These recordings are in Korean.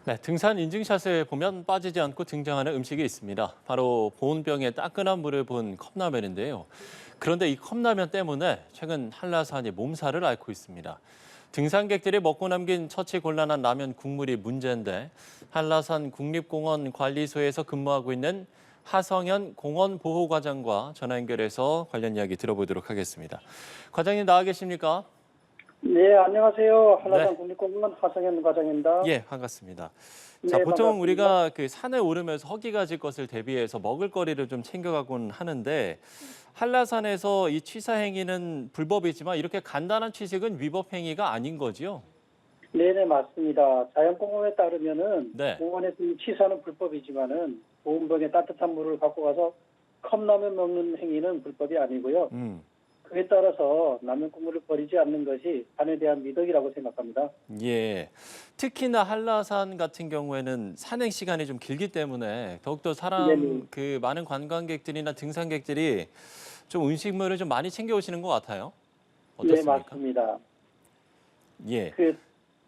네, 등산 인증샷을 보면 빠지지 않고 등장하는 음식이 있습니다. 바로 보온병에 따끈한 물을 부은 컵라면인데요. 그런데 이 컵라면 때문에 최근 한라산이 몸살을 앓고 있습니다. 등산객들이 먹고 남긴 처치 곤란한 라면 국물이 문제인데 한라산 국립공원 관리소에서 근무하고 있는 하성현 공원보호과장과 전화 연결해서 관련 이야기 들어보도록 하겠습니다. 과장님 나와 계십니까? 네, 안녕하세요. 네. 한라산 국립공원 하성현 과장입니다. 예, 반갑습니다. 자, 네, 보통 반갑습니다. 우리가 그 산에 오르면서 허기가 질 것을 대비해서 먹을거리를 좀 챙겨가곤 하는데 한라산에서 이 취사 행위는 불법이지만 이렇게 간단한 취식은 위법 행위가 아닌 거지요? 네네, 맞습니다. 자연공원에 따르면은 네. 공원에서 이 취사는 불법이지만은 보온병에 따뜻한 물을 갖고 가서 컵라면 먹는 행위는 불법이 아니고요. 음. 그에 따라서 라면 국물을 버리지 않는 것이 산에 대한 미덕이라고 생각합니다. 예. 특히나 한라산 같은 경우에는 산행 시간이 좀 길기 때문에 더욱더 네네. 많은 관광객들이나 등산객들이 좀 음식물을 좀 많이 챙겨 오시는 것 같아요. 네, 어떻습니까? 맞습니다. 예. 그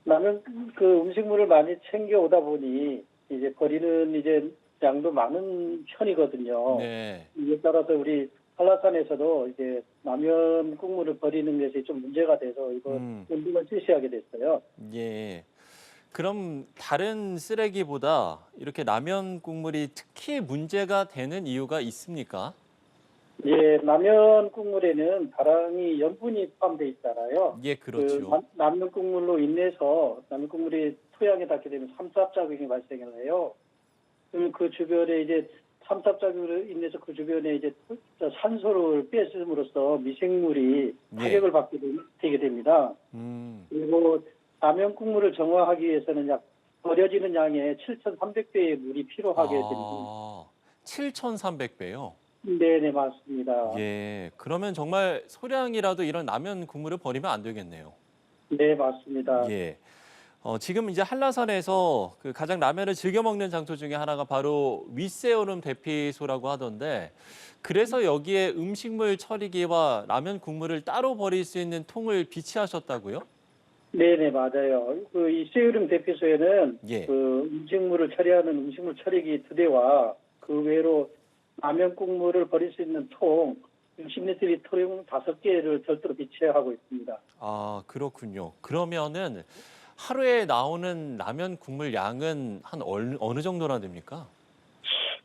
라면 음식물을 많이 챙겨 오다 보니 이제 버리는 이제 양도 많은 편이거든요. 네. 이에 따라서 우리 한라산에서도 이제 라면 국물을 버리는 것이 좀 문제가 돼서 이거 음. 운동을 실시하게 됐어요. 예. 그럼 다른 쓰레기보다 이렇게 라면 국물이 특히 문제가 되는 이유가 있습니까? 예, 라면 국물에는 다량의 염분이 포함되어 있잖아요. 예, 그렇죠. 라면 국물로 인해서 라면 국물이 토양에 닿게 되면 삼투압작용이 발생을 해요. 그럼 그 주변에 이제 삼투압작용으로 인해서 그 주변에 이제 산소를 뺏음으로써 미생물이 예. 타격을 받게 되게 됩니다. 음. 그리고 라면 국물을 정화하기 위해서는 약 버려지는 양의 7,300배의 물이 필요하게 됩니다. 아, 7,300배요? 네네, 맞습니다. 예. 그러면 정말 소량이라도 이런 라면 국물을 버리면 안 되겠네요. 네, 맞습니다. 예. 지금 이제 한라산에서 그 가장 라면을 즐겨 먹는 장소 중에 하나가 바로 윗세오름 대피소라고 하던데 그래서 여기에 음식물 처리기와 라면 국물을 따로 버릴 수 있는 통을 비치하셨다고요? 네네, 맞아요. 그 이세유름 대피소에는 예. 그 음식물을 처리하는 음식물 처리기 2대와 그 외로 라면 국물을 버릴 수 있는 통 60리터리 통 5개를 별도로 비치하고 있습니다. 아, 그렇군요. 그러면은 하루에 나오는 라면 국물 양은 한 어느 정도나 됩니까?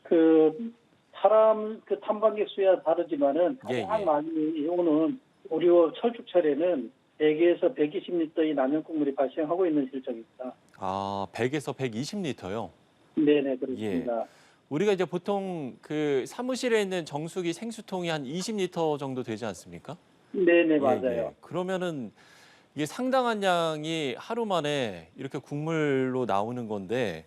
그 사람 그 탐방객 수야 다르지만은 예, 가장 예. 많이 오는 우리와 철쭉철에는 100에서 120리터의 라면 국물이 발생하고 있는 실정입니다. 아, 100에서 120리터요? 네네, 예. 그렇습니다. 우리가 이제 보통 그 사무실에 있는 정수기 생수통이 한 20리터 정도 되지 않습니까? 네네, 예, 맞아요. 예. 그러면은 이게 상당한 양이 하루 만에 이렇게 국물로 나오는 건데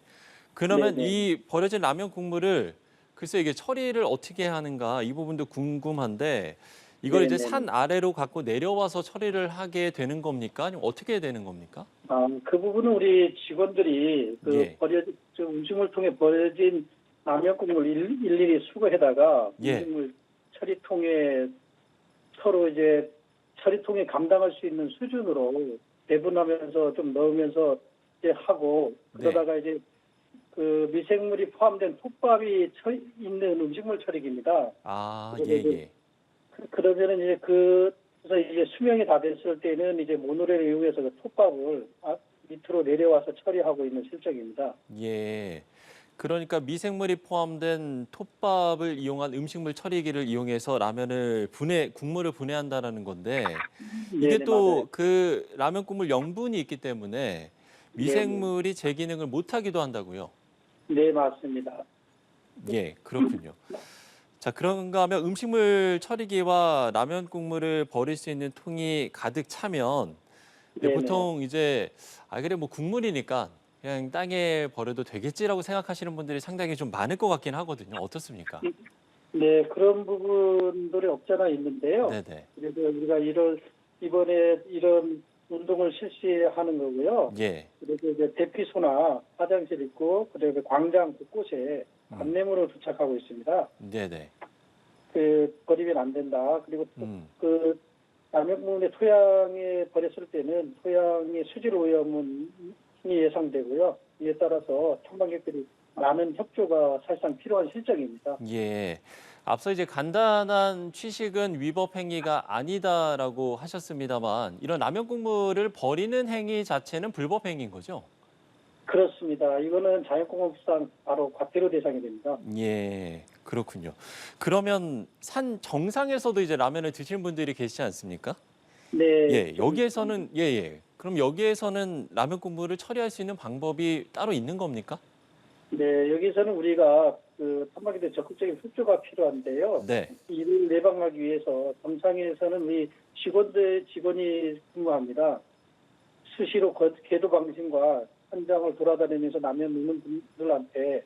그러면 네네. 이 버려진 라면 국물을 글쎄 이게 처리를 어떻게 하는가 이 부분도 궁금한데 이걸 이제 네네. 산 아래로 갖고 내려와서 처리를 하게 되는 겁니까? 아니면 어떻게 되는 겁니까? 그 부분은 우리 직원들이 예, 음식물통에 버려진 라면 국물 일일이 수거해다가 예. 음식물 처리통에 서로 이제 처리통에 감당할 수 있는 수준으로 배분하면서 좀 넣으면서 이제 하고 네. 그러다가 이제 그 미생물이 포함된 톱밥이 있는 음식물 처리기입니다. 아, 예, 그래서 이제 예. 그러면은 이제 그래서 이제 수명이 다 됐을 때는 이제 모노레를 이용해서 그 톱밥을 밑으로 내려와서 처리하고 있는 실정입니다. 예. 그러니까 미생물이 포함된 톱밥을 이용한 음식물 처리기를 이용해서 국물을 분해한다라는 건데 이게 네네, 맞아요. 또 그 라면 국물 영분이 있기 때문에 네네. 미생물이 제 기능을 못하기도 한다고요. 네, 맞습니다. 예, 그렇군요. 자, 그런가 하면 음식물 처리기와 라면 국물을 버릴 수 있는 통이 가득 차면 네, 네네. 보통 이제 그래 뭐 국물이니까 그냥 땅에 버려도 되겠지라고 생각하시는 분들이 상당히 좀 많을 것 같긴 하거든요. 어떻습니까? 네, 그런 부분들이 없잖아 있는데요. 네네. 그래서 우리가 이번에 이런 운동을 실시하는 거고요. 예. 그래서 이제 대피소나 화장실 있고, 그리고 광장 곳곳에 음. 안내문을 부착하고 있습니다. 네네. 버리면 안 된다. 그리고 또 음. 라면 부분에 토양에 버렸을 때는 토양의 수질 오염이 예상되고요. 이에 따라서 탐방객들이 많은 협조가 사실상 필요한 실정입니다. 예. 앞서 이제 간단한 취식은 위법 행위가 아니다라고 하셨습니다만 이런 라면 국물을 버리는 행위 자체는 불법 행위인 거죠? 그렇습니다. 이거는 자연공업상 바로 과태료 대상이 됩니다. 예, 그렇군요. 그러면 산 정상에서도 이제 라면을 드시는 분들이 계시지 않습니까? 네. 예, 여기에서는 그럼 여기에서는 라면 국물을 처리할 수 있는 방법이 따로 있는 겁니까? 네, 여기서는 우리가 그 탐방객들 적극적인 협조가 필요한데요. 네. 이를 예방하기 위해서 정상에서는 우리 직원이 근무합니다. 수시로 궤도 방침과 현장을 돌아다니면서 라면 먹는 분들한테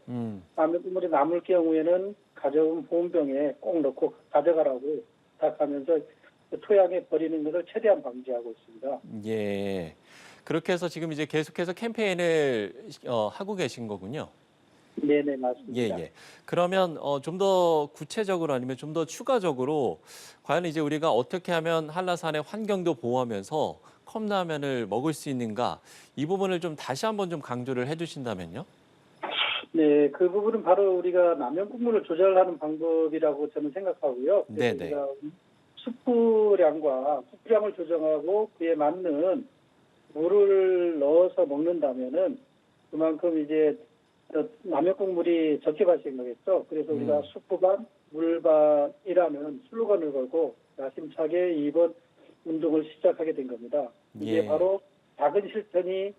라면 국물이 남을 경우에는 가져온 보온병에 꼭 넣고 가져가라고 부탁하면서 토양에 버리는 것을 최대한 방지하고 있습니다. 예. 그렇게 해서 지금 이제 계속해서 캠페인을 하고 계신 거군요. 네네, 예, 맞습니다. 예. 그러면 좀 더 구체적으로 아니면 좀 더 추가적으로 과연 이제 우리가 어떻게 하면 한라산의 환경도 보호하면서 컵라면을 먹을 수 있는가 이 부분을 좀 다시 한번 좀 강조를 해주신다면요. 네, 그 부분은 바로 우리가 라면 국물을 조절하는 방법이라고 저는 생각하고요. 그래서 네네. 우리가 수프량을 조정하고 그에 맞는 물을 넣어서 먹는다면은 그만큼 이제 라면 국물이 적게 발생하겠죠. 그래서 우리가 수프 반, 물 반이라는 슬로건을 걸고 야심차게 이번 운동을 시작하게 된 겁니다. 이게 예. 바로 작은 실천이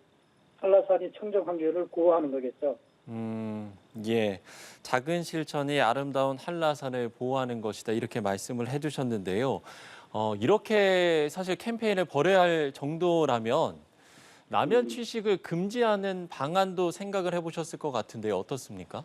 한라산이 청정 환경을 보호하는 거겠죠. 예. 작은 실천이 아름다운 한라산을 보호하는 것이다. 이렇게 말씀을 해주셨는데요. 이렇게 사실 캠페인을 벌여야 할 정도라면 라면 취식을 금지하는 방안도 생각을 해보셨을 것 같은데요. 어떻습니까?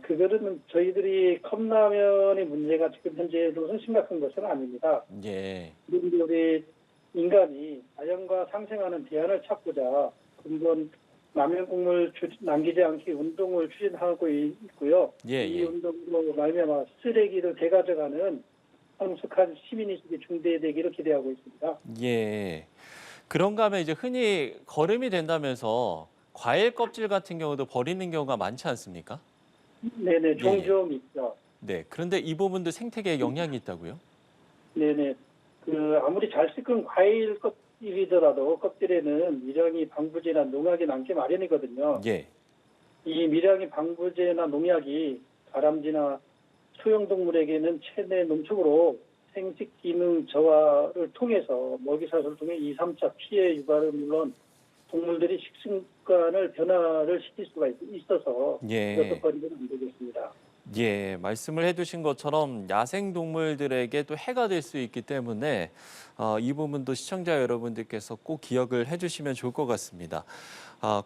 그거는 저희들이 컵라면의 문제가 지금 현재로는 심각한 것은 아닙니다. 예. 그런데 우리 인간이 자연과 상생하는 대안을 찾고자 근본 라면 국물 남기지 않기 운동을 추진하고 있고요. 예, 이 예. 운동으로 말미암아 쓰레기를 되가져가는 성숙한 시민의식이 중대되기를 기대하고 있습니다. 예. 그런가 하면 이제 흔히 거름이 된다면서 과일 껍질 같은 경우도 버리는 경우가 많지 않습니까? 네네, 예, 예. 종종 있죠. 네. 그런데 이 부분도 생태계에 영향이 있다고요? 네네. 아무리 잘 씻은 과일 껍질이더라도 껍질에는 미량이 방부제나 농약이 남게 마련이거든요. 예. 이 미량이 방부제나 농약이 다람쥐나 소형동물에게는 최대 농축으로 생식 기능 저하를 통해서 먹이사슬을 통해 2, 3차 피해 유발은 물론 동물들이 식습관을 변화를 시킬 수가 있어서 예. 이것도 버리면 안 되겠습니다. 예, 말씀을 해주신 것처럼 야생 동물들에게 또 해가 될 수 있기 때문에 이 부분도 시청자 여러분들께서 꼭 기억을 해주시면 좋을 것 같습니다.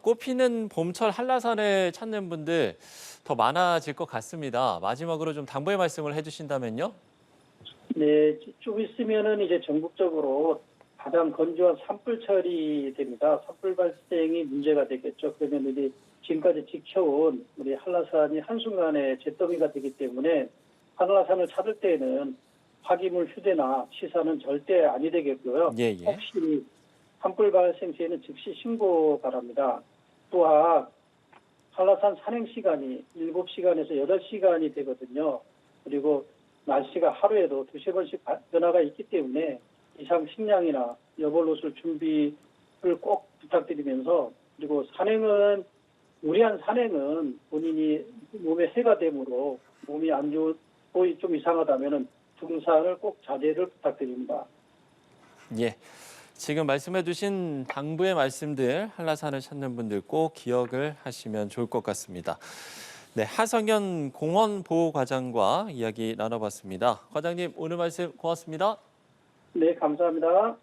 꽃피는 봄철 한라산을 찾는 분들 더 많아질 것 같습니다. 마지막으로 좀 당부의 말씀을 해주신다면요. 네, 좀 있으면은 이제 전국적으로 가장 건조한 산불철이 됩니다. 산불 발생이 문제가 되겠죠. 그러면 우리 지금까지 지켜온 우리 한라산이 한순간에 잿더미가 되기 때문에 한라산을 찾을 때에는 화기물 휴대나 치사는 절대 아니 되겠고요. 예, 예. 혹시 산불 발생 시에는 즉시 신고 바랍니다. 또한 한라산 산행 시간이 7시간에서 8시간이 되거든요. 그리고 날씨가 하루에도 2~3번씩 변화가 있기 때문에 이상 식량이나 여벌 옷을 준비를 꼭 부탁드리면서 그리고 무리한 산행은 본인이 몸에 해가 되므로 몸이 안 좋고 좀 이상하다면은 등산을 꼭 자제를 부탁드립니다. 예. 지금 말씀해주신 당부의 말씀들 한라산을 찾는 분들 꼭 기억을 하시면 좋을 것 같습니다. 네, 하성현 공원보호과장과 이야기 나눠봤습니다. 과장님 오늘 말씀 고맙습니다. 네, 감사합니다.